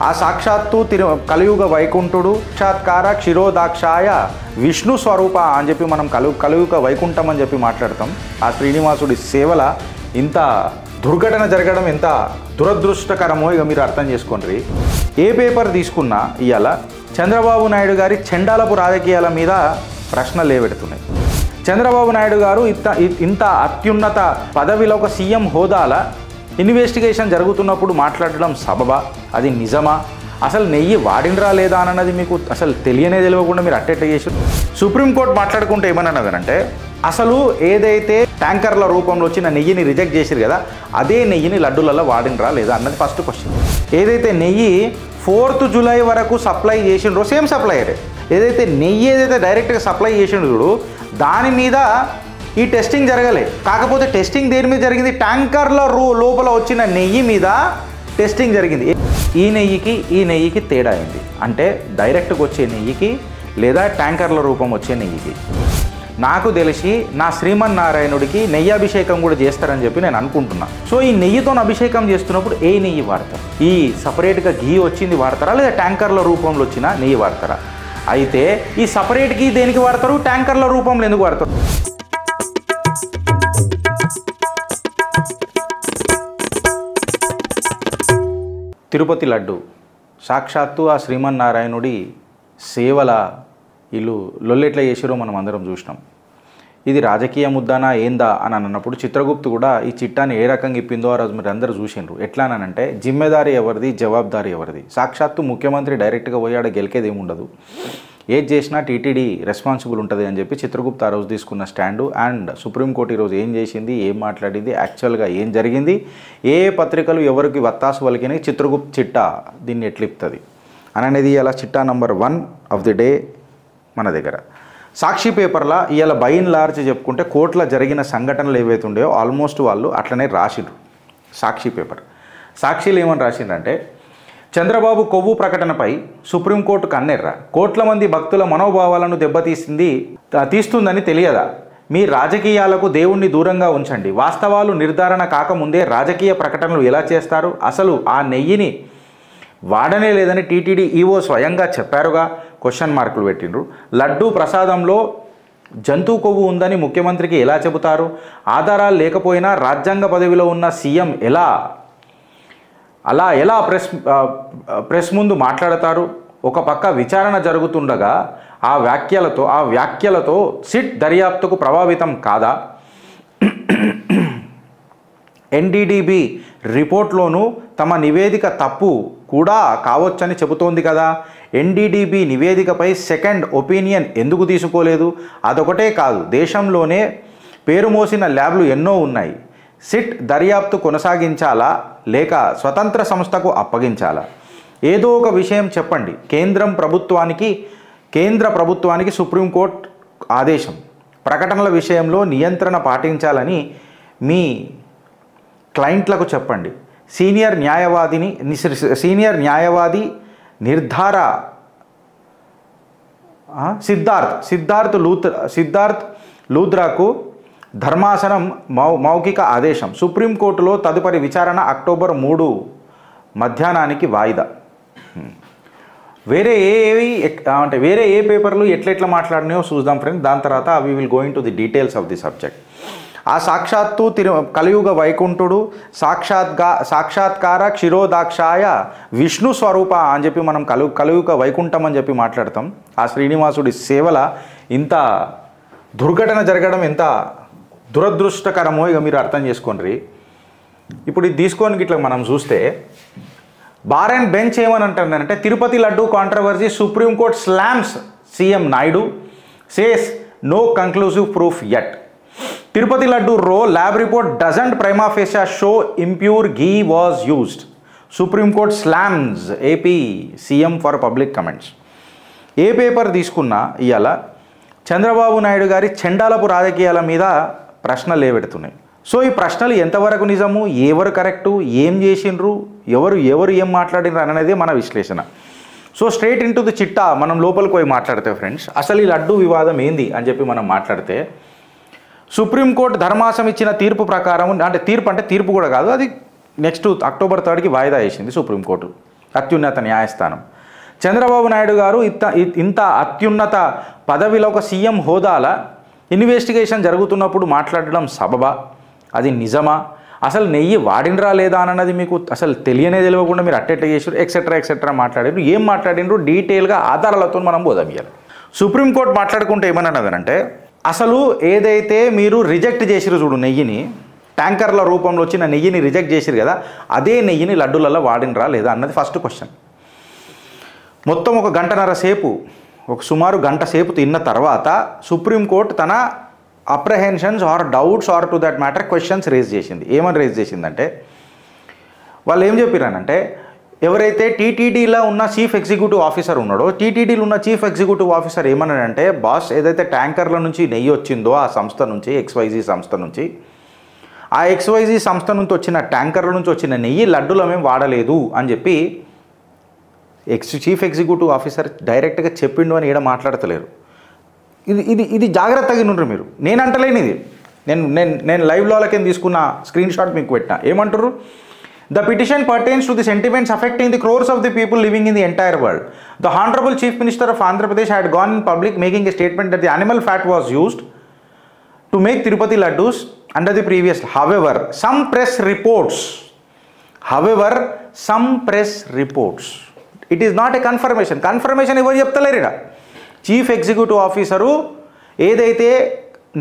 ఆ సాక్షాత్తు కలియుగ వైకుంఠుడు సాక్షాత్కార క్షీరోదాక్షాయ విష్ణు స్వరూప అని చెప్పి మనం కలియుగ వైకుంఠం అని చెప్పి మాట్లాడతాం. ఆ శ్రీనివాసుడి సేవల ఇంత దుర్ఘటన జరగడం ఎంత దురదృష్టకరమో ఇక మీరు అర్థం చేసుకోండి. ఏ పేపర్ తీసుకున్నా ఇవాళ చంద్రబాబు నాయుడు గారి చండాలపు రాజకీయాల మీద ప్రశ్నలు లేవెడుతున్నాయి. చంద్రబాబు నాయుడు గారు ఇంత అత్యున్నత పదవిలో ఒక సీఎం హోదాల ఇన్వెస్టిగేషన్ జరుగుతున్నప్పుడు మాట్లాడడం సబబా? అది నిజమా? అసలు నెయ్యి వాడినరా లేదా అన్నది మీకు అసలు తెలియకుండా మీరు అట్టెట్ట చేసి సుప్రీంకోర్టు మాట్లాడుకుంటే ఏమన్నదంటే అసలు ఏదైతే ట్యాంకర్ల రూపంలో వచ్చిన నెయ్యిని రిజెక్ట్ చేసిరు కదా, అదే నెయ్యిని లడ్డూలలో వాడినరా లేదా అన్నది ఫస్ట్ క్వశ్చన్. ఏదైతే నెయ్యి 4th జూలై వరకు సప్లై చేసిండ్రో సేమ్ సప్లయరే, ఏదైతే నెయ్యి ఏదైతే డైరెక్ట్గా సప్లై చేసిండ్రో దాని మీద ఈ టెస్టింగ్ జరగలే. కాకపోతే టెస్టింగ్ దేని మీద జరిగింది? ట్యాంకర్ల లోపల వచ్చిన నెయ్యి మీద టెస్టింగ్ జరిగింది. ఈ నెయ్యికి తేడా అయింది. అంటే డైరెక్ట్గా వచ్చే నెయ్యికి లేదా ట్యాంకర్ల రూపం వచ్చే నెయ్యికి. నాకు తెలిసి నా శ్రీమన్నారాయణుడికి నెయ్యి అభిషేకం కూడా చేస్తారని చెప్పి నేను అనుకుంటున్నా. సో ఈ నెయ్యితో అభిషేకం చేస్తున్నప్పుడు ఏ నెయ్యి వాడతారు? ఈ సపరేట్గా ఘీ వచ్చింది వాడతారా లేదా ట్యాంకర్ల రూపంలో వచ్చిన నెయ్యి వాడతారా? అయితే ఈ సపరేట్ ఘీ దేనికి వాడతారు? ట్యాంకర్ల రూపంలో ఎందుకు వాడతారు? తిరుపతి లడ్డు సాక్షాత్తు ఆ శ్రీమన్నారాయణుడి సేవల వీళ్ళు లొల్లెట్లా చేసిరో మనం అందరం చూసినాం. ఇది రాజకీయ ముద్దానా ఏందా అని అన్నప్పుడు చిత్రగుప్తు కూడా ఈ చిట్టాన్ని ఏ రకంగా ఇప్పిందో ఆ రోజు మీరు అందరూ చూసిండ్రు. ఎట్లా అనంటే జిమ్మెదారీ ఎవరిది, జవాబుదారీ ఎవరిది? సాక్షాత్తు ముఖ్యమంత్రి డైరెక్ట్గా పోయాడ గెలికేది ఏముండదు, ఏది చేసినా టీటీడీ రెస్పాన్సిబుల్ ఉంటుంది అని చెప్పి చిత్రగుప్త ఆ రోజు తీసుకున్న స్టాండు. అండ్ సుప్రీంకోర్టు ఈరోజు ఏం చేసింది, ఏం మాట్లాడింది, యాక్చువల్గా ఏం జరిగింది, ఏ పత్రికలు ఎవరికి వత్తాసు వలికినాయి, చిత్రగుప్త చిట్టా దీన్ని ఎట్లిపుతుంది అనేది ఇలా చిట్టా నంబర్ 1 ఆఫ్ ది డే మన దగ్గర. సాక్షి పేపర్లో ఇవాళ బై అండ్ లార్జ్ చెప్పుకుంటే కోర్టులో జరిగిన సంఘటనలు ఏవైతే ఉండేవో ఆల్మోస్ట్ వాళ్ళు అట్లనే రాసిండ్రు. సాక్షి పేపర్ సాక్షిలో ఏమని రాసిండ్రంటే చంద్రబాబు కొవ్వు ప్రకటనపై సుప్రీంకోర్టు కన్నెర్ర, కోట్ల మంది భక్తుల మనోభావాలను తీస్తుందని తెలియదా? మీ రాజకీయాలకు దేవుణ్ణి దూరంగా ఉంచండి, వాస్తవాలు నిర్ధారణ కాకముందే రాజకీయ ప్రకటనలు ఎలా చేస్తారు? అసలు ఆ నెయ్యిని వాడనే లేదని టీటీడీ ఈవో స్వయంగా చెప్పారుగా? క్వశ్చన్ మార్కులు పెట్టిండ్రు. లడ్డూ ప్రసాదంలో జంతువు కొవ్వు ఉందని ముఖ్యమంత్రికి ఎలా చెబుతారు? ఆధారాలు లేకపోయినా రాజ్యాంగ పదవిలో ఉన్న సీఎం ఎలా ప్రెస్ ముందు మాట్లాడతారు? ఒక పక్క విచారణ జరుగుతుండగా ఆ వ్యాఖ్యలతో సిట్ దర్యాప్తుకు ప్రభావితం కాదా? ఎన్డీడీబీ రిపోర్ట్లోనూ తమ నివేదిక తప్పు కూడా కావచ్చని చెబుతోంది కదా. ఎన్డీడీబీ నివేదికపై సెకండ్ ఒపీనియన్ ఎందుకు తీసుకోలేదు? అదొకటే కాదు, దేశంలోనే పేరు మోసిన ల్యాబ్లు ఎన్నో ఉన్నాయి. సిట్ దర్యాప్తు కొనసాగించాలా లేక స్వతంత్ర సంస్థకు అప్పగించాలా? ఏదో ఒక విషయం చెప్పండి. కేంద్ర ప్రభుత్వానికి సుప్రీంకోర్టు ఆదేశం, ప్రకటనల విషయంలో నియంత్రణ పాటించాలని మీ క్లయింట్లకు చెప్పండి. సీనియర్ న్యాయవాది నిర్ధార సిద్ధార్థ్ లూథ్రాకు ధర్మాసనం మౌఖిక ఆదేశం. సుప్రీంకోర్టులో తదుపరి విచారణ అక్టోబర్ 3 మధ్యాహ్నానికి వాయిదా. వేరే ఏ పేపర్లు ఎట్లెట్లా మాట్లాడినాయో చూద్దాం ఫ్రెండ్స్. దాని తర్వాత we will going to the details of the subject. ఆ సాక్షాత్తు కలియుగ వైకుంఠుడు సాక్షాత్కార క్షీరోదాక్షాయ విష్ణు స్వరూప అని చెప్పి మనం కలియుగ వైకుంఠం అని చెప్పి మాట్లాడతాం. ఆ శ్రీనివాసుడి సేవల ఇంత దుర్ఘటన జరగడం ఎంత దురదృష్టకరమో ఇక మీరు అర్థం చేసుకోండి. ఇప్పుడు ఇది తీసుకొని ఇట్లా మనం చూస్తే బార్ అండ్ బెంచ్ ఏమని అంటుందంటే Tirupati laddu controversy Supreme Court slams CM Naidu says no conclusive proof yet. Tirupati laddu lab report doesn't prima facie show impure ghee was used. Supreme Court slams AP CM for public comments. ఏ పేపర్ తీసుకున్నా ఇవాళ చంద్రబాబు నాయుడు గారి చండాలపు రాజకీయాల మీద ప్రశ్నలు లేవెడుతున్నాయి. సో ఈ ప్రశ్నలు ఎంతవరకు నిజము, ఎవరు కరెక్టు, ఏం చేసిండ్రు, ఎవరు ఏం మాట్లాడినారు అనేది మన విశ్లేషణ. సో స్ట్రైట్ ఇంటూ ది చిట్టా మనం లోపలికి పోయి మాట్లాడితే ఫ్రెండ్స్, అసలు ఈ లడ్డు వివాదం ఏంది అని చెప్పి మనం మాట్లాడితే సుప్రీంకోర్టు ధర్మాసం ఇచ్చిన తీర్పు ప్రకారం, అంటే తీర్పు కూడా కాదు, అది నెక్స్ట్ అక్టోబర్ 3కి వాయిదా వేసింది సుప్రీంకోర్టు. అత్యున్నత న్యాయస్థానం. చంద్రబాబు నాయుడు గారు ఇంత అత్యున్నత పదవిలో ఒక సీఎం హోదాల ఇన్వెస్టిగేషన్ జరుగుతున్నప్పుడు మాట్లాడడం సబబా? అది నిజమా? అసలు నెయ్యి వాడినరా లేదా అన్నది మీకు అసలు తెలియకుండా మీరు అట్టెట్ట చేసారు, ఎక్సెట్రా మాట్లాడారు. ఏం మాట్లాడినరు డీటెయిల్గా ఆధారాలతో మనం బోధమియాలి. సుప్రీంకోర్టు మాట్లాడుకుంటే ఏమన్నదనంటే, అసలు ఏదైతే మీరు రిజెక్ట్ చేసిరు చూడు నెయ్యిని, ట్యాంకర్ల రూపంలో వచ్చిన నెయ్యిని రిజెక్ట్ చేసిరు కదా, అదే నెయ్యిని లడ్డూలలో వాడినరా లేదా అన్నది ఫస్ట్ క్వశ్చన్. మొత్తం ఒక గంటన్నర సేపు, ఒక సుమారు గంట సేపు తిన్న తర్వాత సుప్రీంకోర్టు తన apprehensions or doubts or to that matter questions raise చేసింది. ఏమని రేజ్ చేసిందంటే, వాళ్ళు ఏం చెప్పారనంటే, ఎవరైతే టీటీడీలో ఉన్న చీఫ్ ఎగ్జిక్యూటివ్ ఆఫీసర్ ఉన్నాడో, టీటీడీలో ఉన్న చీఫ్ ఎగ్జిక్యూటివ్ ఆఫీసర్ ఏమన్నాడంటే, బాస్ ఏదైతే ట్యాంకర్ల నుంచి నెయ్యి వచ్చిందో ఆ సంస్థ నుంచి, XYZ సంస్థ నుంచి, ఆ XYZ సంస్థ నుంచి వచ్చిన ట్యాంకర్ల నుంచి వచ్చిన నెయ్యి లడ్డూలో మేము వాడలేదు అని చెప్పి చీఫ్ ఎగ్జిక్యూటివ్ ఆఫీసర్ డైరెక్ట్గా చెప్పిండు అని ఈడ మాట్లాడతలేరు. ఇది జాగ్రత్తగా నుండ్రు మీరు. నేను అంటలేను ఇది, నేను లైవ్లో వాళ్ళకి తీసుకున్న స్క్రీన్ షాట్ మీకు పెట్టినా. ఏమంటారు? The petition pertains to the sentiments affecting the crores of the people living in the entire world. The Honorable Chief Minister of Andhra Pradesh had gone in public making a statement that the animal fat was used to make Tirupati laddus under the previous. However, some press reports, it is not a confirmation. Confirmation ఎవరు చెప్తలేరు ఇక్కడ. Chief executive officer ఏదైతే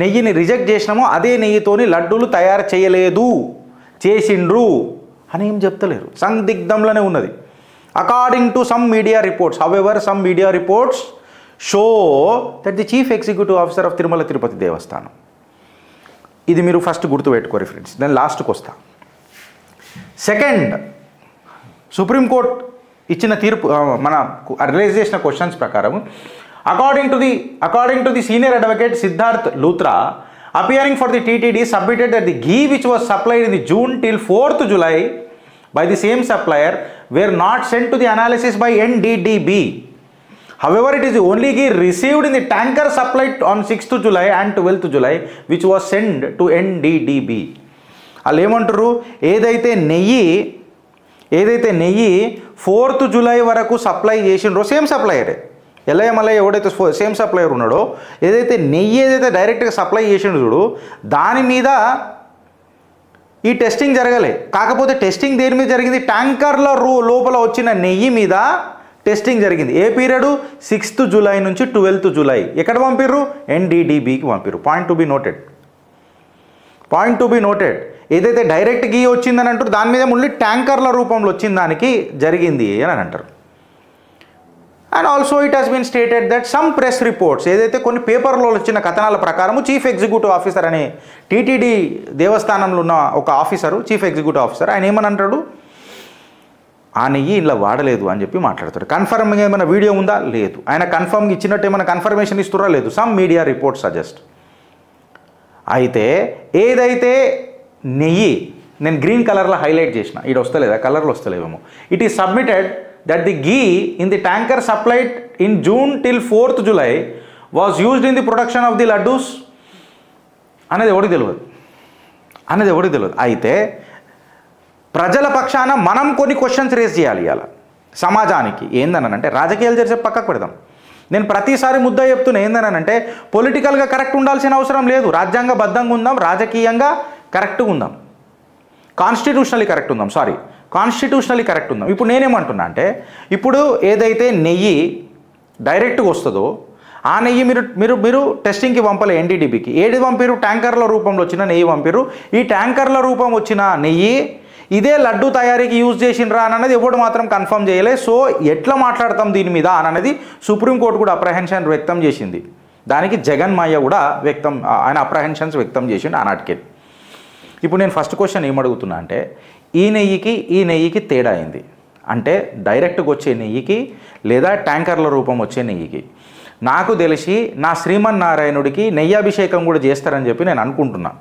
నెయ్యిని reject చేసినామో అదే నెయ్యితోని లడ్డూలు తయారు చేయలేదు, చేసిండ్రు అని ఏం చెప్తలేరు. సందిగ్ధంలోనే ఉన్నది. According to some media reports, however some media reports show that the chief executive officer of Tirumala Tirupati దేవస్థానం. ఇది మీరు ఫస్ట్ గుర్తుపెట్టుకోరు ఫ్రెండ్స్. నేను లాస్ట్కి వస్తా. సెకండ్, సుప్రీంకోర్టు ఇచ్చిన తీర్పు మన రిలీజ్ చేసిన క్వశ్చన్స్ ప్రకారం according to the senior advocate Siddharth Luthra appearing for the TTD submitted that the ghee which was supplied in the June till 4th July by the same supplier were not sent to the analysis by NDDB. However, it is the only ghee received in the tanker supplied on 6th July and 12th July which was sent to NDDB. వాళ్ళు ఏమంటారు, ఏదైతే నెయ్యి 4th July వరకు supply చేసిండ్రో same సప్లయరే, ఎల్ఐఎంఎల్ఐ ఎవడైతే same supplier ఉన్నాడో, ఏదైతే నెయ్యి డైరెక్ట్గా సప్లై చేసిండు చూడు, దాని మీద ఈ టెస్టింగ్ జరగలే. కాకపోతే టెస్టింగ్ దేని మీద జరిగింది? ట్యాంకర్ల లోపల వచ్చిన నెయ్యి మీద టెస్టింగ్ జరిగింది. A period? 6th July నుంచి 12th July. ఎక్కడ పంపిర్రు? NDDBకి పంపిర్రు. Point to be noted. ఏదైతే డైరెక్ట్ గీ వచ్చిందని అంటారు, దాని మీద మళ్ళీ ట్యాంకర్ల రూపంలో వచ్చిన దానికి జరిగింది అని అంటారు. And also it has been stated that some press reports, ఏదైతే కొన్ని పేపర్లో వచ్చిన కథనాల ప్రకారము చీఫ్ ఎగ్జిక్యూటివ్ ఆఫీసర్ అనే టీటీడీ దేవస్థానంలో ఉన్న ఒక ఆఫీసరు, చీఫ్ ఎగ్జిక్యూటివ్ ఆఫీసర్, ఆయన ఏమని అంటాడు, ఆ నెయ్యి ఇలా వాడలేదు అని చెప్పి మాట్లాడతాడు. కన్ఫర్మ్గా ఏమైనా వీడియో ఉందా? లేదు. ఆయన కన్ఫర్మ్గా ఇచ్చినట్టు ఏమైనా కన్ఫర్మేషన్ ఇస్తురా? లేదు. Some media reports suggest. అయితే ఏదైతే నెయ్యి నేను గ్రీన్ కలర్లో హైలైట్ చేసిన, ఇది వస్తలేదా? కలర్లో వస్తలేవేమో. It is submitted that the ghee in the tanker supplied in June till 4th July was used in the production of the laddus అనేది ఎవరికి తెలియదు. అయితే ప్రజల పక్షాన మనం కొన్ని క్వశ్చన్స్ రేజ్ చేయాలి ఇవాళ సమాజానికి. ఏందనంటే, రాజకీయాలు చేసే పక్కకు పెడదాం. నేను ప్రతిసారి ముద్ద చెప్తున్నా, ఏందనంటే పొలిటికల్గా కరెక్ట్ ఉండాల్సిన అవసరం లేదు. రాజ్యాంగబద్ధంగా ఉందాం, రాజకీయంగా కరెక్ట్గా ఉందాం, కాన్స్టిట్యూషనల్లీ కరెక్ట్ ఉందాం. ఇప్పుడు నేనేమంటున్నా అంటే, ఇప్పుడు ఏదైతే నెయ్యి డైరెక్ట్గా వస్తుందో ఆ నెయ్యి మీరు టెస్టింగ్కి పంపలే NDDBకి. ఏది పంపిరు? ట్యాంకర్ల రూపంలో వచ్చిన నెయ్యి పంపిరు. ఈ ట్యాంకర్ల రూపం వచ్చిన నెయ్యి ఇదే లడ్డు తయారీకి యూజ్ చేసిండ్రా అన్నది ఎవడు మాత్రం కన్ఫర్మ్ చేయలే. సో ఎట్లా మాట్లాడతాం దీని మీద అన్నది సుప్రీంకోర్టు కూడా అప్రహెన్షన్ వ్యక్తం చేసింది. దానికి జగన్ మాయ కూడా ఆయన అప్రహెన్షన్స్ వ్యక్తం చేసిండు ఆనాటికే. ఇప్పుడు నేను ఫస్ట్ క్వశ్చన్ ఏమడుగుతున్నా అంటే, ఈ నెయ్యికి తేడా అయింది అంటే, డైరెక్ట్గా వచ్చే నెయ్యికి లేదా ట్యాంకర్ల రూపం వచ్చే నెయ్యికి. నాకు తెలిసి నా శ్రీమన్నారాయణుడికి నెయ్యాభిషేకం కూడా చేస్తారని చెప్పి నేను అనుకుంటున్నా.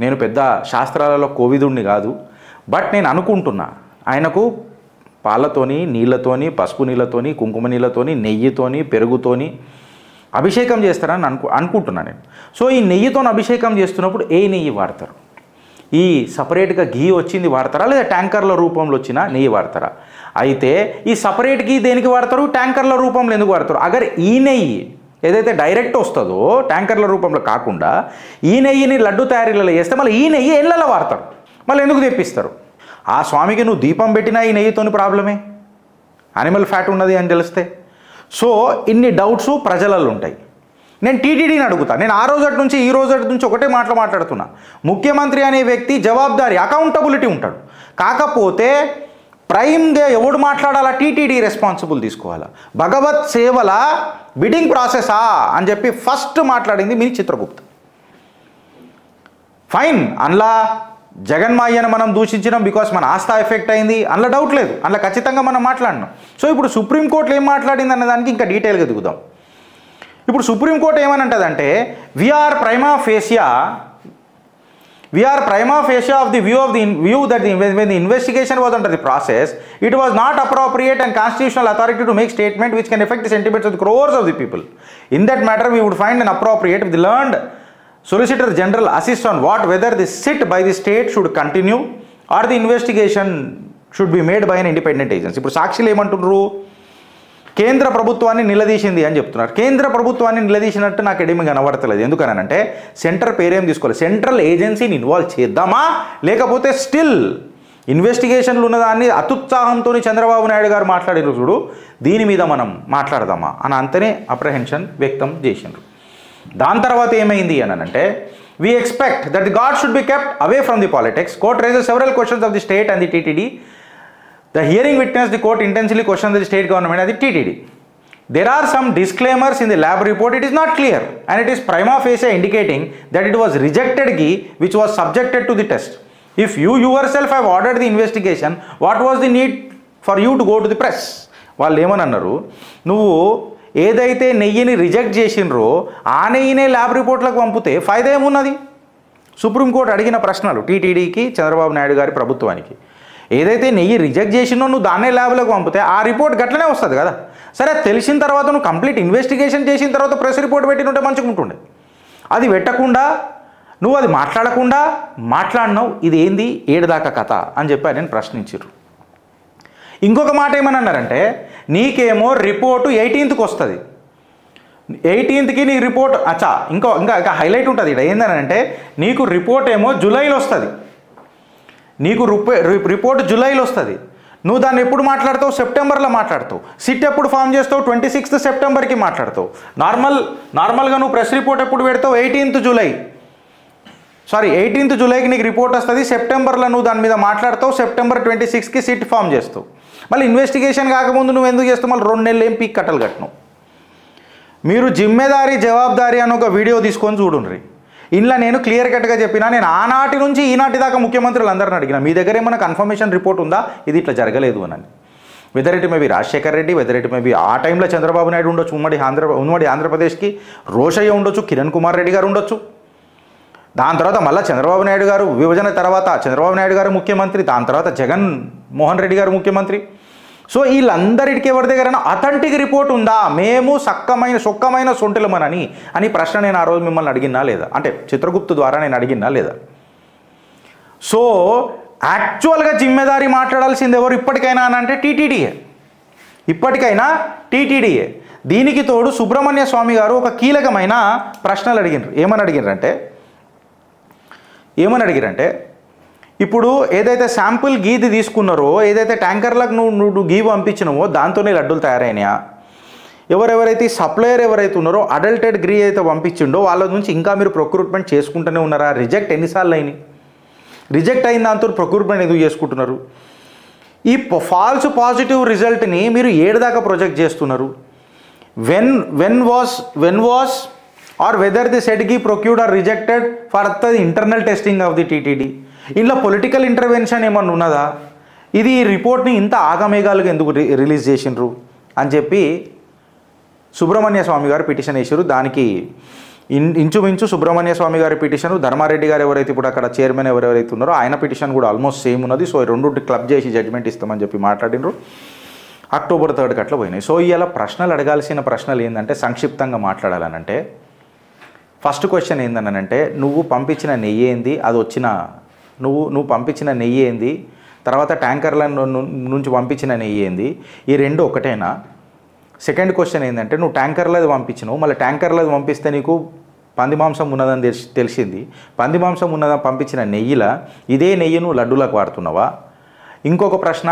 నేను పెద్ద శాస్త్రాలలో కోవిదుడిని కాదు, బట్ నేను అనుకుంటున్నా ఆయనకు పాలతోని, నీళ్ళతోని, పసుపు నీళ్ళతోని, కుంకుమ నీళ్ళతోని, నెయ్యితోని, పెరుగుతోని అభిషేకం చేస్తారని అనుకుంటున్నాను నేను. సో ఈ నెయ్యితో అభిషేకం చేస్తున్నప్పుడు ఏ నెయ్యి వాడతారు? ఈ సపరేట్గా ఘీ వచ్చింది వాడతారా, లేదా ట్యాంకర్ల రూపంలో వచ్చిన నెయ్యి వాడతారా? అయితే ఈ సపరేట్ ఘీ దేనికి వాడతారు, ట్యాంకర్ల రూపంలో ఎందుకు వాడతారు? అగర్ ఈ నెయ్యి ఏదైతే డైరెక్ట్ వస్తుందో ట్యాంకర్ల రూపంలో కాకుండా ఈ నెయ్యిని లడ్డు తయారీలలో చేస్తే మళ్ళీ ఈ నెయ్యి ఎళ్ళలో వాడతారు, మళ్ళీ ఎందుకు తెప్పిస్తారు? ఆ స్వామికి నువ్వు దీపం పెట్టినా ఈ నెయ్యితోని ప్రాబ్లమే, యానిమల్ ఫ్యాట్ ఉన్నది అని తెలిస్తే. సో ఇన్ని డౌట్స్ ప్రజలలో ఉంటాయి. నేను టీటీడీని అడుగుతా. నేను ఆ రోజు నుంచి ఈ రోజు నుంచి ఒకటే మాట్లాడుతున్నా. ముఖ్యమంత్రి అనే వ్యక్తి జవాబుదారీ, అకౌంటబిలిటీ ఉంటాడు. కాకపోతే ప్రైమ్గా ఎవడు మాట్లాడాలా, టీటీడీ రెస్పాన్సిబుల్ తీసుకోవాలా. భగవత్ సేవల బిడ్డింగ్ ప్రాసెసా అని చెప్పి ఫస్ట్ మాట్లాడింది మీ చిత్రగుప్త. ఫైన్, అందులో జగన్మాయ్యను మనం దూషించినాం బికాస్ మన ఆస్థా ఎఫెక్ట్ అయింది, అందులో డౌట్ లేదు, అందులో ఖచ్చితంగా మనం మాట్లాడినాం. సో ఇప్పుడు సుప్రీంకోర్టులో ఏం మాట్లాడింది అన్న దానికి ఇంకా డీటెయిల్గా దిగుదాం. ఇప్పుడు సుప్రీంకోర్టు ఏమని అంటదంటే, we are prima facie of the view that when the investigation was under the process, it was not appropriate and constitutional authority to make statement which can affect the sentiments of the crores of the people. In that matter, we would find an appropriate if the learned Solicitor General assists on whether the sit by the state should continue or the investigation should be made by an independent agency. ఇప్పుడు సాక్షులు ఏమంటున్నారు, కేంద్ర ప్రభుత్వాన్ని నిలదీసింది అని చెప్తున్నారు. కేంద్ర ప్రభుత్వాన్ని నిలదీసినట్టు నాకు ఎడేమీ కనబడతలేదు. ఎందుకనంటే సెంటర్ పేరేం తీసుకోవాలి, సెంట్రల్ ఏజెన్సీని ఇన్వాల్వ్ చేద్దామా, లేకపోతే స్టిల్ ఇన్వెస్టిగేషన్లు ఉన్నదాన్ని అత్యుత్సాహంతో చంద్రబాబు నాయుడు గారు మాట్లాడిన చూడు, దీని మీద మనం మాట్లాడదామా అని అంతనే అప్రహెన్షన్ వ్యక్తం చేసిండ్రు. దాని తర్వాత ఏమైంది అని అంటే, we expect that the God should be kept away from the politics. Court raises several questions of the state and the TTD. The hearing witness, the court intensely questions the state government and the TTD. There are some disclaimers in the lab report. It is not clear and it is prima facie indicating that it was rejected ghee which was subjected to the test. If you yourself have ordered the investigation, what was the need for you to go to the press? వాళ్ళు ఏమని అన్నారు, నువ్వు ఏదైతే నెయ్యిని reject చేసినరో ఆ నెయ్యినే lab రిపోర్ట్లకు పంపితే ఫైదా ఏమున్నది? Supreme court అడిగిన ప్రశ్నలు టీటీడీకి, చంద్రబాబు నాయుడు గారి ప్రభుత్వానికి. ఏదైతే నెయ్యి రిజెక్ట్ చేసినో నువ్వు దాన్నే ల్యాబ్లోకి పంపితే ఆ రిపోర్ట్ గట్లనే వస్తుంది కదా. సరే, తెలిసిన తర్వాత నువ్వు కంప్లీట్ ఇన్వెస్టిగేషన్ చేసిన తర్వాత ప్రెస్ రిపోర్ట్ పెట్టినుంటే మంచిగా ఉంటుండే. అది పెట్టకుండా నువ్వు అది మాట్లాడకుండా మాట్లాడినావు. ఇది ఏంది, ఏడుదాకా కథ అని చెప్పి ఆయన ప్రశ్నించారు. ఇంకొక మాట ఏమని అన్నారంటే, నీకేమో రిపోర్టు 18th వస్తుంది, 18th నీ రిపోర్ట్ అచ్చా. ఇంకా హైలైట్ ఉంటుంది ఇక్కడ ఏంటంటే, నీకు రిపోర్ట్ ఏమో జూలైలో వస్తుంది, నీకు రిపోర్ట్ జూలైలో వస్తుంది. నువ్వు దాన్ని ఎప్పుడు మాట్లాడతావు, సెప్టెంబర్లో మాట్లాడతావు. సిట్ ఎప్పుడు ఫామ్ చేస్తావు, 26th సెప్టెంబర్కి మాట్లాడతావు. నార్మల్గా నువ్వు ప్రెస్ రిపోర్ట్ ఎప్పుడు పెడతావు, 18th జూలైకి నీకు రిపోర్ట్ వస్తుంది. సెప్టెంబర్లో నువ్వు దాని మీద మాట్లాడతావు, సెప్టెంబర్ 26కి సిట్ ఫామ్ చేస్తావు. మళ్ళీ ఇన్వెస్టిగేషన్ కాకముందు నువ్వు ఎందుకు చేస్తావు, మళ్ళీ 2 నెలలు ఏం పీక్ కట్టలు కట్టినావు. మీరు జిమ్మేదారీ జవాబుదారీ అని ఒక వీడియో తీసుకొని చూడండి. ఇంట్లో నేను క్లియర్ కట్గా చెప్పినా, నేను ఆనాటి నుంచి ఈనాటి దాకా ముఖ్యమంత్రులు అందరిని అడిగినా, మీ దగ్గర ఏమైనా కన్ఫర్మేషన్ రిపోర్ట్ ఉందా ఇది ఇట్లా జరగలేదు అని. Whether it may be Rajasekhar Reddy, whether it may be ఆ టైంలో చంద్రబాబు నాయుడు ఉండొచ్చు, ఉమ్మడి ఆంధ్రప్రదేశ్కి రోషయ్య ఉండొచ్చు, కిరణ్ కుమార్ రెడ్డి గారు ఉండొచ్చు. దాని తర్వాత మళ్ళీ చంద్రబాబు నాయుడు గారు, విభజన తర్వాత చంద్రబాబు నాయుడు గారు ముఖ్యమంత్రి, దాని తర్వాత జగన్ మోహన్ రెడ్డి గారు ముఖ్యమంత్రి. సో వీళ్ళందరికీ ఎవరి దగ్గర అథెంటిక్ రిపోర్ట్ ఉందా, మేము సొక్కమైన సొంటలమనని అని ప్రశ్న నేను ఆ రోజు మిమ్మల్ని అడిగినా లేదా, అంటే చిత్రగుప్తు ద్వారా నేను అడిగినా లేదా? సో యాక్చువల్గా జిమ్మేదారీ మాట్లాడాల్సింది ఎవరు ఇప్పటికైనా అని అంటే టీటీడీయే. దీనికి తోడు సుబ్రహ్మణ్య స్వామి గారు ఒక కీలకమైన ప్రశ్నలు అడిగినారు. ఏమని అడిగారంటే, ఇప్పుడు ఏదైతే శాంపుల్ గీది తీసుకున్నారో, ఏదైతే ట్యాంకర్లకు నువ్వు గీ పంపించినావో దాంతోనే లడ్డూలు తయారైనాయా? ఎవరెవరైతే సప్లయర్ ఉన్నారో అడల్టెడ్ గీ అయితే పంపించిండో వాళ్ళ నుంచి ఇంకా మీరు ప్రొక్యూర్మెంట్ చేసుకుంటూనే ఉన్నారా? రిజెక్ట్ ఎన్నిసార్లు అయినాయి? రిజెక్ట్ అయిన దాంతో ప్రొక్యూర్మెంట్ ఎందుకు చేసుకుంటున్నారు? ఈ ఫాల్స్ పాజిటివ్ రిజల్ట్ని మీరు ఏడుదాకా ప్రొజెక్ట్ చేస్తున్నారు? When was or whether the said ghee procured or rejected for the internal testing of the TTD. ఇంట్లో పొలిటికల్ ఇంటర్వెన్షన్ ఏమన్నా ఉన్నదా? ఇది ఈ రిపోర్ట్ని ఇంత ఆగమేఘాలుగా ఎందుకు రిలీజ్ చేసిండ్రు అని చెప్పి సుబ్రహ్మణ్య స్వామి గారు పిటిషన్ వేసారు. దానికి ఇంచుమించు సుబ్రహ్మణ్య స్వామి గారి పిటిషన్, ధర్మారెడ్డి గారు ఎవరైతే ఇప్పుడు అక్కడ చైర్మన్ ఎవరైతే ఉన్నారో ఆయన పిటిషన్ కూడా ఆల్మోస్ట్ సేమ్ ఉన్నది. సో ఈ రెండు క్లబ్ చేసి జడ్జిమెంట్ ఇస్తామని చెప్పి మాట్లాడినరు. October 3 అట్లా పోయినాయి. సో ఇలా ప్రశ్నలు అడగాల్సిన ప్రశ్నలు ఏంటంటే, సంక్షిప్తంగా మాట్లాడాలనంటే, ఫస్ట్ క్వశ్చన్ ఏందనంటే, నువ్వు పంపించిన నెయ్యి ఏంది, అది వచ్చిన నువ్వు పంపించిన నెయ్యి ఏంది, తర్వాత ట్యాంకర్ల నుంచి పంపించిన నెయ్యి ఏంది, ఈ రెండు ఒకటేనా? సెకండ్ క్వశ్చన్ ఏంటంటే నువ్వు ట్యాంకర్లది పంపించినావు, మళ్ళీ ట్యాంకర్లది పంపిస్తే నీకు పంది మాంసం ఉన్నదని తెలిసింది. పంది మాంసం ఉన్నదని పంపించిన నెయ్యిలా ఇదే నెయ్యి నువ్వు లడ్డూలకు వాడుతున్నావా? ఇంకొక ప్రశ్న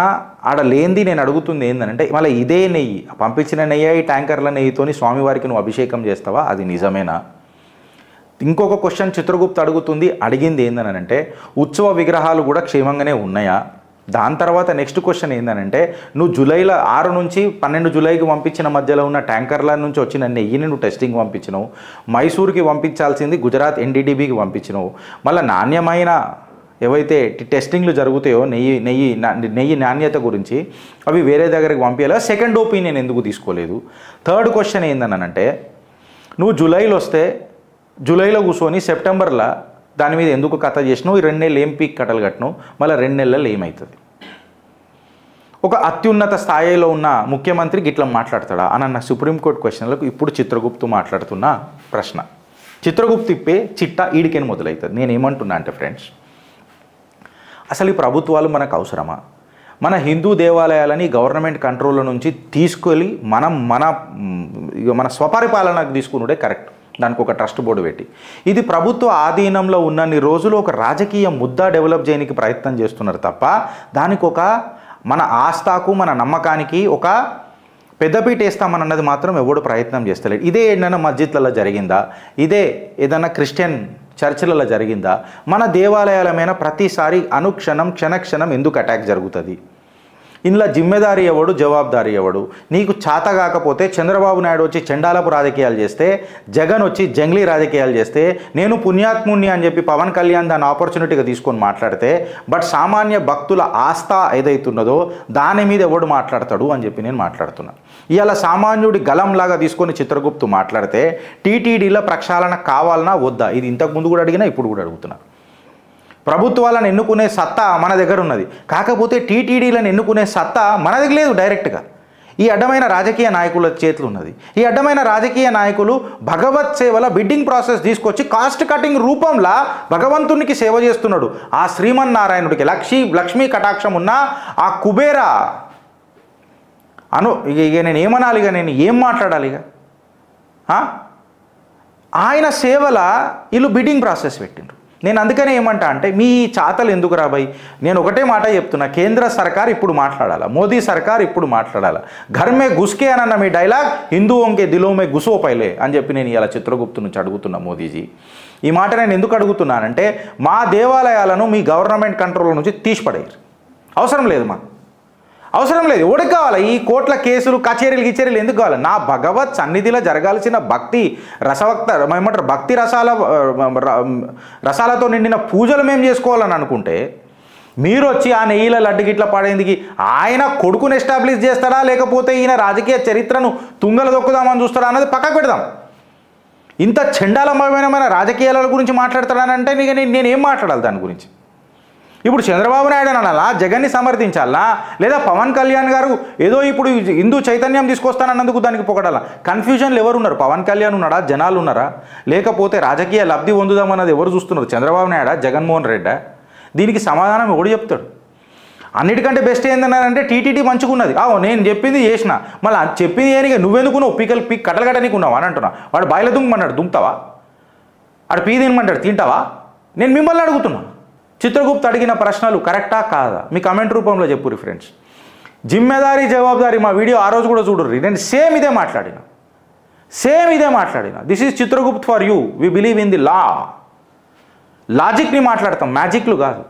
ఆడ లేనిది నేను అడుగుతుంది ఏంటంటే మళ్ళీ ఇదే నెయ్యి పంపించిన నెయ్యి ఈ ట్యాంకర్ల నెయ్యితోని స్వామివారికి నువ్వు అభిషేకం చేస్తావా? అది నిజమేనా? ఇంకొక క్వశ్చన్ చిత్రగుప్త అడిగింది ఏంటనంటే ఉత్సవ విగ్రహాలు కూడా క్షేమంగానే ఉన్నాయా? దాని తర్వాత నెక్స్ట్ క్వశ్చన్ ఏంటంటే నువ్వు జూలైలో 6 నుంచి 12 జూలైకి పంపించిన మధ్యలో ఉన్న ట్యాంకర్ల నుంచి వచ్చిన నెయ్యిని నువ్వు టెస్టింగ్ పంపించినావు, మైసూర్కి పంపించాల్సింది గుజరాత్ NDDBకి పంపించినావు. మళ్ళీ నాణ్యమైన ఏవైతే టెస్టింగ్లు జరుగుతాయో నెయ్యి నాణ్యత గురించి అవి వేరే దగ్గరికి పంపించాలి, సెకండ్ ఒపీనియన్ ఎందుకు తీసుకోలేదు? థర్డ్ క్వశ్చన్ ఏంటనంటే నువ్వు జూలైలో వస్తే జూలైలో కూర్చొని సెప్టెంబర్లో దాని మీద ఎందుకు కథ చేసినావు? ఈ 2 నెలలు ఏం పీక్ కట్టలు కట్టినావు, మళ్ళీ 2 నెలల్లో ఏమవుతుంది? ఒక అత్యున్నత స్థాయిలో ఉన్న ముఖ్యమంత్రి గిట్లా మాట్లాడతాడా అన్న సుప్రీంకోర్టు క్వశ్చన్లకు ఇప్పుడు చిత్రగుప్తు మాట్లాడుతున్న ప్రశ్న. చిత్రగుప్తు ఇప్పే చిట్టా ఈడికేని మొదలవుతుంది. నేనేమంటున్నా అంటే ఫ్రెండ్స్, అసలు ఈ ప్రభుత్వాలు మనకు అవసరమా? మన హిందూ దేవాలయాలని గవర్నమెంట్ కంట్రోల్ నుంచి తీసుకెళ్ళి మన స్వపరిపాలనకు తీసుకున్నదే కరెక్ట్. దానికి ఒక ట్రస్ట్ బోర్డు పెట్టి ఇది ప్రభుత్వ ఆధీనంలో ఉన్నన్ని రోజులు ఒక రాజకీయ ముద్ద డెవలప్ చేయడానికి ప్రయత్నం చేస్తున్నారు తప్ప దానికి ఒక మన ఆస్థాకు మన నమ్మకానికి ఒక పెద్దపీట వేస్తామన్నది మాత్రం ఎవడు ప్రయత్నం చేస్తలేడు. ఇదే ఏదైనా మస్జిద్లలో జరిగిందా? ఇదే ఏదైనా క్రిస్టియన్ చర్చిలలో జరిగిందా? మన దేవాలయాల మీద ప్రతిసారి అనుక్షణం క్షణక్షణం ఎందుకు అటాక్ జరుగుతుంది? ఇందులో జిమ్మెదారి ఎవడు, జవాబుదారీ ఎవడు? నీకు చేత కాకపోతే చంద్రబాబు నాయుడు వచ్చి చండాలపు రాజకీయాలు చేస్తే, జగన్ వచ్చి జంగ్లీ రాజకీయాలు చేస్తే, నేను పుణ్యాత్ముణ్ణి అని చెప్పి పవన్ కళ్యాణ్ దాన్ని ఆపర్చునిటీగా తీసుకొని మాట్లాడితే, బట్ సామాన్య భక్తుల ఆస్థ ఏదైతున్నదో దాని మీద ఎవడు మాట్లాడతాడు అని చెప్పి నేను మాట్లాడుతున్నా. ఇవాళ సామాన్యుడి గలంలాగా తీసుకొని చిత్రగుప్తు మాట్లాడితే టీటీడీల ప్రక్షాళన కావాలన్నా వద్దా? ఇది ఇంతకుముందు కూడా అడిగినా ఇప్పుడు కూడా అడుగుతున్నా. ప్రభుత్వాలను ఎన్నుకునే సత్తా మన దగ్గర ఉన్నది, కాకపోతే టీటీడీలను ఎన్నుకునే సత్తా మన దగ్గర లేదు డైరెక్ట్గా. ఈ అడ్డమైన రాజకీయ నాయకుల చేతులు ఉన్నది. ఈ అడ్డమైన రాజకీయ నాయకులు భగవత్ సేవల బిడ్డింగ్ ప్రాసెస్ తీసుకొచ్చి కాస్ట్ కటింగ్ రూపంలో భగవంతునికి సేవ చేస్తున్నాడు. ఆ శ్రీమన్నారాయణుడికి లక్ష్మీ కటాక్షం ఉన్న ఆ కుబేర ఇక నేను ఏమనాలి, ఇక నేను ఏం మాట్లాడాలి? ఇక ఆయన సేవల వీళ్ళు బిడ్డింగ్ ప్రాసెస్ పెట్టిండ్రు. నేను అందుకనే ఏమంటా అంటే మీ చాతలు ఎందుకు రాబాయి? నేను ఒకటే మాట చెప్తున్నా, కేంద్ర సర్కార్ ఇప్పుడు మాట్లాడాలా, మోదీ సర్కార్ ఇప్పుడు మాట్లాడాలా. ఘర్మే గుస్కే అని అన్న మీ డైలాగ్ హిందువుంకే దిలోమే గుసో పైలే అని చెప్పి నేను ఇలా చిత్రగుప్తు నుంచి అడుగుతున్నా. మోదీజీ, ఈ మాట నేను ఎందుకు అడుగుతున్నానంటే మా దేవాలయాలను మీ గవర్నమెంట్ కంట్రోల్ నుంచి తీసిపడేయరు. అవసరం లేదు, అవసరం లేదు. ఎవరికి కావాలి ఈ కోట్ల కేసులు, కచేరీలు ఎందుకు కావాలి? నా భగవత్ సన్నిధిలో జరగాల్సిన భక్తి ఏమంటారు భక్తి రసాలతో నిండిన పూజలు మేము చేసుకోవాలని అనుకుంటే మీరు వచ్చి ఆ నెయ్యిల లడ్డు గిట్ల పడేందుకు ఆయన కొడుకుని ఎస్టాబ్లిష్ చేస్తాడా, లేకపోతే ఈయన రాజకీయ చరిత్రను తుంగలు దొక్కుదామని చూస్తాడా అన్నది పక్కకు పెడదాం. ఇంత చండాలమైన రాజకీయాల గురించి మాట్లాడతాడనంటే నేనేం మాట్లాడాలి దాని గురించి? ఇప్పుడు చంద్రబాబు నాయుడు అనాలా, జగన్ని సమర్థించాలా, లేదా పవన్ కళ్యాణ్ గారు ఏదో ఇప్పుడు హిందూ చైతన్యం తీసుకొస్తానన్నందుకు దానికి పొగడాలా? కన్ఫ్యూజన్లు ఎవరు ఉన్నారు? పవన్ కళ్యాణ్ ఉన్నాడా, జనాలు ఉన్నారా, లేకపోతే రాజకీయ లబ్ధి పొందుదామన్నది ఎవరు చూస్తున్నారు? చంద్రబాబు నాయుడా, జగన్మోహన్ రెడ్డా? దీనికి సమాధానం ఎవడు చెప్తాడు? అన్నిటికంటే బెస్ట్ ఏంటన్నారంటే టీటీడీ మంచుకున్నది. నేను చెప్పింది చేసిన, మళ్ళీ చెప్పింది ఏనిగా నువ్వెందుకున్నావు పీక్ కట్టలు కట్టనీకున్నావు అని అంటున్నా. వాడు బాయిల దుమ్మన్నాడు, దుంపుతావా? వాడు పీ తినమంటాడు, తింటావా? నేను మిమ్మల్ని అడుగుతున్నా. చిత్రగుప్తు అడిగిన ప్రశ్నలు కరెక్టా కాదా మీ కమెంట్ రూపంలో చెప్పుర్రి ఫ్రెండ్స్. జిమ్మెదారీ జవాబుదారీ మా వీడియో ఆ రోజు కూడా చూడుర్రి. నేను సేమ్ ఇదే మాట్లాడిన. This is Chitragupt for you. We believe in the law. లాజిక్ని మాట్లాడతాం, మ్యాజిక్లు కాదు.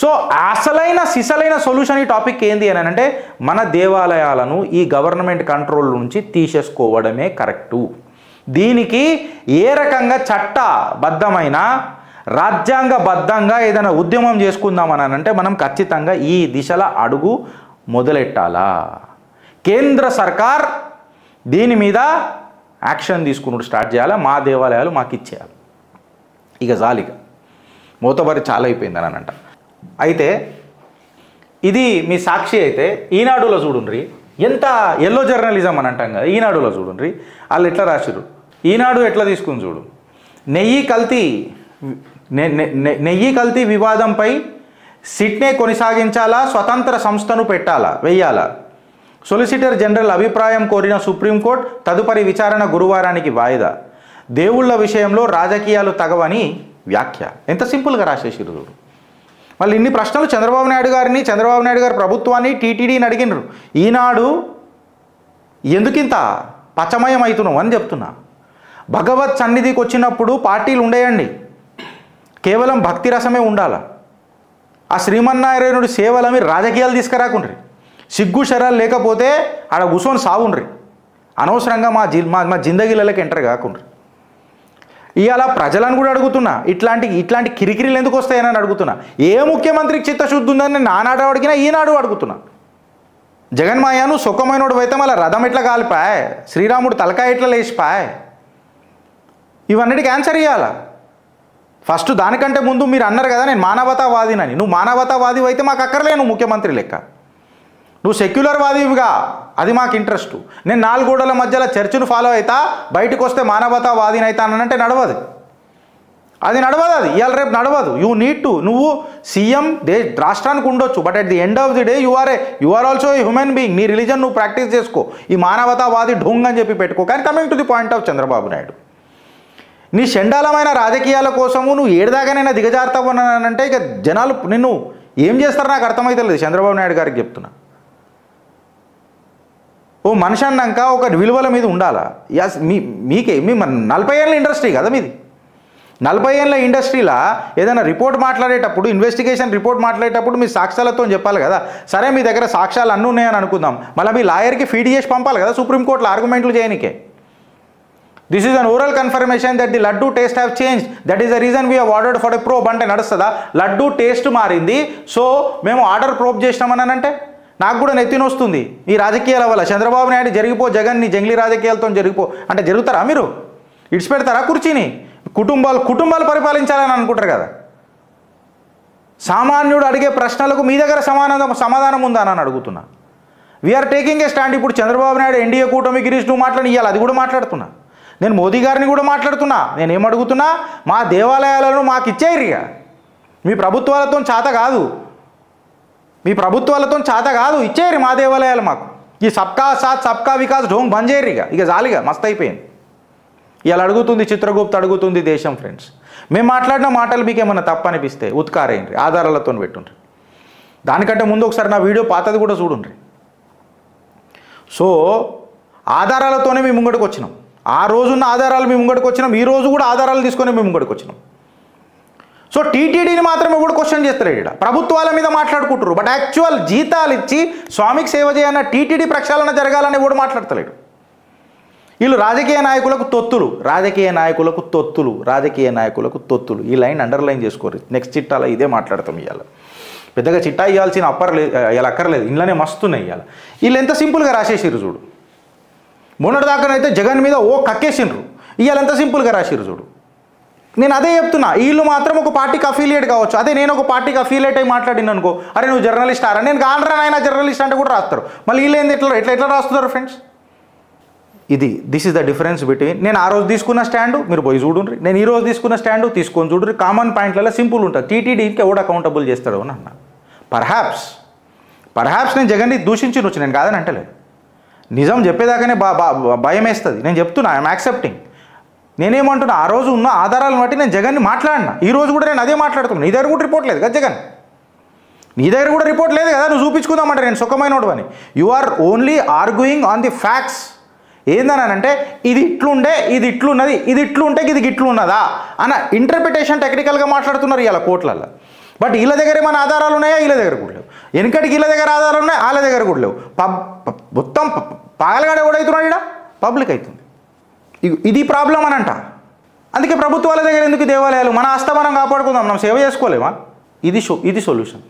సో అసలైన సిసలైన సొల్యూషన్ ఈ టాపిక్ ఏంది అని అంటే మన దేవాలయాలను ఈ గవర్నమెంట్ కంట్రోల్ నుంచి తీసేసుకోవడమే కరెక్టు. దీనికి ఏ రకంగా చట్టబద్ధమైన రాజ్యాంగబద్ధంగా ఏదైనా ఉద్యమం చేసుకుందామని అంటే మనం ఖచ్చితంగా ఈ దిశలో అడుగు మొదలెట్టాలా. కేంద్ర సర్కార్ దీని మీద యాక్షన్ తీసుకున్నట్టు స్టార్ట్ చేయాలా. మా దేవాలయాలు మాకు ఇచ్చేయాలి. ఇక జాలిగా మోతబరి చాలా అయిపోయిందని అంట. అయితే ఇది మీ సాక్షి అయితే ఈనాడులో చూడుండ్రి, ఎంత ఎల్లో జర్నలిజం అని అంటాం కదా, ఈనాడులో చూడుండ్రి వాళ్ళు ఎట్లా రాసిరు. ఈనాడు ఎట్లా తీసుకుని చూడు, నెయ్యి కల్తీ నెయ్యి కల్తీ వివాదంపై సిట్నే కొనసాగించాలా, స్వతంత్ర సంస్థను వెయ్యాలా? సొలిసిటర్ జనరల్ అభిప్రాయం కోరిన సుప్రీంకోర్టు, తదుపరి విచారణ గురువారానికి వాయిదా. దేవుళ్ల విషయంలో రాజకీయాలు తగవని వ్యాఖ్య. ఎంత సింపుల్గా రాసేసిరు. మళ్ళీ ఇన్ని ప్రశ్నలు చంద్రబాబు నాయుడు గారి ప్రభుత్వాన్ని, టీటీడీని అడిగినారు. ఈనాడు ఎందుకింత పచ్చమయం అవుతున్నావు అని చెప్తున్నా. భగవత్ సన్నిధికి వచ్చినప్పుడు పార్టీలు ఉండేయండి, కేవలం భక్తి రసమే ఉండాలా. ఆ శ్రీమన్నారాయణుడి సేవల మీరు రాజకీయాలు తీసుకురాకుండ్రి. సిగ్గు శరాలు లేకపోతే ఆడ కూర్చొని సాగుండ్రి. అనవసరంగా మా జిందగీలకి ఎంటర్ కాకుండ్రి. ఇవాళ ప్రజలను కూడా అడుగుతున్నా, ఇట్లాంటి కిరికిరీలు ఎందుకు వస్తాయని అడుగుతున్నా. ఏ ముఖ్యమంత్రికి చిత్తశుద్ధి ఉందని నానాడు అడిగినా ఈనాడు అడుగుతున్నా. జగన్మాయను సుఖమైనోడు అయితే మళ్ళీ రథం ఎట్లా కాలిపాయ్, శ్రీరాముడు తలకాయ ఎట్లా లేచిపాయ్, ఇవన్నిటికి ఆన్సర్ ఇవ్వాలా. ఫస్ట్ దానికంటే ముందు మీరు అన్నారు కదా నేను మానవతావాదినని. నువ్వు మానవతావాది అయితే మాకు అక్కర్లే, నువ్వు ముఖ్యమంత్రి లెక్క. నువ్వు సెక్యులర్ వాదివిగా, అది మాకు ఇంట్రెస్ట్. నేను 4 గోడల మధ్యలో చర్చను ఫాలో అవుతా, బయటకు వస్తే మానవతావాదిని అవుతానంటే నడవదు. అది ఇవాళ రేపు నడవదు. యూ నీడ్ టు, నువ్వు సీఎం రాష్ట్రానికి ఉండొచ్చు, but at the end of the day you are also a human being. నీ రిలీజన్ నువ్వు ప్రాక్టీస్ చేసుకో, ఈ మానవతావాది ఢొంగ్ అని చెప్పి పెట్టుకో. కానీ coming to the point of Chandrababu Naidu, నీ చండాలమైన రాజకీయాల కోసము నువ్వు ఏడదాకానైనా దిగజారుతావనంటే ఇక జనాలు నిన్ను ఏం చేస్తారో నాకు అర్థమైతే లేదు. చంద్రబాబు నాయుడు గారికి చెప్తున్నా, ఓ మనిషి అన్నాక ఒక విలువల మీద ఉండాలా. మీ 40 ఏళ్ళ ఇండస్ట్రీ కదా మీది. 40 ఏళ్ళ ఇండస్ట్రీలో ఏదైనా రిపోర్ట్ మాట్లాడేటప్పుడు, ఇన్వెస్టిగేషన్ రిపోర్ట్ మాట్లాడేటప్పుడు మీ సాక్ష్యాలతో చెప్పాలి కదా. సరే మీ దగ్గర సాక్ష్యాలు అన్నీ ఉన్నాయని అనుకుందాం, మళ్ళీ మీ లాయర్కి ఫీడ్ చేసి పంపాలి కదా సుప్రీంకోర్టులో ఆర్గ్యుమెంట్లు చేయనికే. This is an oral confirmation that the laddu taste have changed. That is the reason we have ordered for a probe అంటే నడుస్తుందా? లడ్డు టేస్ట్ మారింది, సో మేము ఆర్డర్ ప్రోబ్ చేసినామని అంటే నాకు కూడా నెత్తినొస్తుంది. ఈ రాజకీయాల వల్ల చంద్రబాబు నాయుడు జగన్ నీ జంగ్లీ రాజకీయాలతో అంటే జరుగుతారా? మీరు ఇడిచి పెడతారా కుర్చీని? కుటుంబాలు పరిపాలించాలని అనుకుంటారు కదా. సామాన్యుడు అడిగే ప్రశ్నలకు మీ దగ్గర సమాధానం ఉందా అని అడుగుతున్నా. We're taking a stand. ఇప్పుడు చంద్రబాబు నాయుడు ఎన్డీఏ కూటమి గిరీష్ నువ్వు ఇవ్వాలి, అది కూడా మాట్లాడుతున్నా. నేను మోదీ గారిని కూడా మాట్లాడుతున్నా. నేనేమడుగుతున్నా, మా దేవాలయాలను మాకు ఇచ్చేయరిగా. మీ ప్రభుత్వాలతో చేత కాదు, ఇచ్చేయరు మా దేవాలయాలు మాకు. ఈ సబ్కా సాత్ సబ్కా వికాస్ ఢోంగ్ బంద్ చేయరిగా. ఇక జాలిగా మస్తు అయిపోయింది. ఇలా అడుగుతుంది చిత్రగుప్త, అడుగుతుంది దేశం. ఫ్రెండ్స్, మేము మాట్లాడిన మాటలు మీకు ఏమన్నా తప్పనిపిస్తే ఉత్కారేయండి, ఆధారాలతో పెట్టుండ్రి. దానికంటే ముందు ఒకసారి నా వీడియో పాతది కూడా చూడండి. సో ఆధారాలతోనే మేము ముంగడికి వచ్చినాం. ఆ రోజున్న ఆధారాలు మేము ముంగడికి వచ్చినాం, ఈ రోజు కూడా ఆధారాలు తీసుకొని మేము ముంగడికి వచ్చినాం. సో టీటీడీని మాత్రమే కూడా క్వశ్చన్ చేస్తలేడు. ఇక్కడ ప్రభుత్వాల మీద మాట్లాడుకుంటారు, బట్ యాక్చువల్ జీతాలు ఇచ్చి స్వామికి సేవ చేయన్న టీటీడీ ప్రక్షాళన జరగాలని కూడా మాట్లాడతలేడు. వీళ్ళు రాజకీయ నాయకులకు తొత్తులు. ఈ లైన్ అండర్లైన్ చేసుకోరు. నెక్స్ట్ చిట్టాలో ఇదే మాట్లాడతాం. ఇవాళ పెద్దగా చిట్టా ఇవ్వాల్సిన ఇలా అక్కర్లేదు, ఇంట్లోనే మస్తున్నాయి. ఇవాళ వీళ్ళు ఎంత సింపుల్గా రాసేసిర్రు చూడు. మొన్నటిదాకానైతే జగన్ మీద కక్కేసిండ్రు, ఇవాళ ఎంత సింపుల్గా రాసిర్రు చూడు. నేను అదే చెప్తున్నా, వీళ్ళు మాత్రం ఒక పార్టీకి అఫిలియేట్ కావచ్చు. అదే నేను ఒక పార్టీకి అఫిలియేట్ అయి మాట్లాడిన అనుకో, అరే నువ్వు జర్నలిస్ట్ ఆరా, నేను కానరా నాయన జర్నలిస్ట్ అంటే కూడా రాస్తారు. మళ్ళీ వీళ్ళు ఏంది ఎట్లా రాస్తున్నారు friends. This is the difference between నేను ఆ రోజు తీసుకున్న స్టాండు మీరు పోయి చూడండి, నేను ఈ రోజు తీసుకున్న స్టాండు తీసుకొని చూడండి. కామన్ పాయింట్లలో సింపుల్ ఉంటుంది. టీటీడీకి ఎవడు అకౌంటబుల్ చేస్తాడు అని అన్నా. పర్హాప్స్ నేను జగన్ని దూషించవచ్చు, నేను కాదని అంటలేదు. నిజం చెప్పేదాకానే భయం వేస్తుంది. నేను చెప్తున్నా, ఐఎమ్ యాక్సెప్టింగ్. నేనేమంటున్నా, ఆ రోజు ఉన్న ఆధారాలను బట్టి నేను జగన్ని మాట్లాడినా. ఈ రోజు కూడా నేను అదే మాట్లాడుతున్నాను. నీ దగ్గర కూడా రిపోర్ట్ లేదు కదా జగన్, నీ దగ్గర కూడా రిపోర్ట్ లేదు కదా, నువ్వు చూపించుకుందామంటే నేను సుఖమైనోడు అని. You are only arguing on the facts. ఏందనంటే ఇది ఇట్లుండే, ఇది ఇట్లున్నది, ఇది ఇట్లుంటే ఇది గిట్లున్నదా అన్న ఇంటర్ప్రిటేషన్ టెక్నికల్గా మాట్లాడుతున్నారు ఇలా కోర్టులలో. బట్ వీళ్ళ దగ్గర ఏమైనా ఆధారాలు ఉన్నాయా? వీళ్ళ దగ్గర కూడా లేవు. వెనకటికి వీళ్ళ దగ్గర ఆధారాలు ఉన్నాయి, వాళ్ళ దగ్గర కూడా లేవు. మొత్తం పాగలగాడ ఎవడవుతున్నాడు? ఇక్కడ పబ్లిక్ అవుతుంది. ఇది ప్రాబ్లం అని అంట. అందుకే ప్రభుత్వాల దగ్గర ఎందుకు దేవాలయాలు? మన ఆస్థానం కాపాడుకుందాం, మనం సేవ చేసుకోలేమా? ఇది సొల్యూషన్.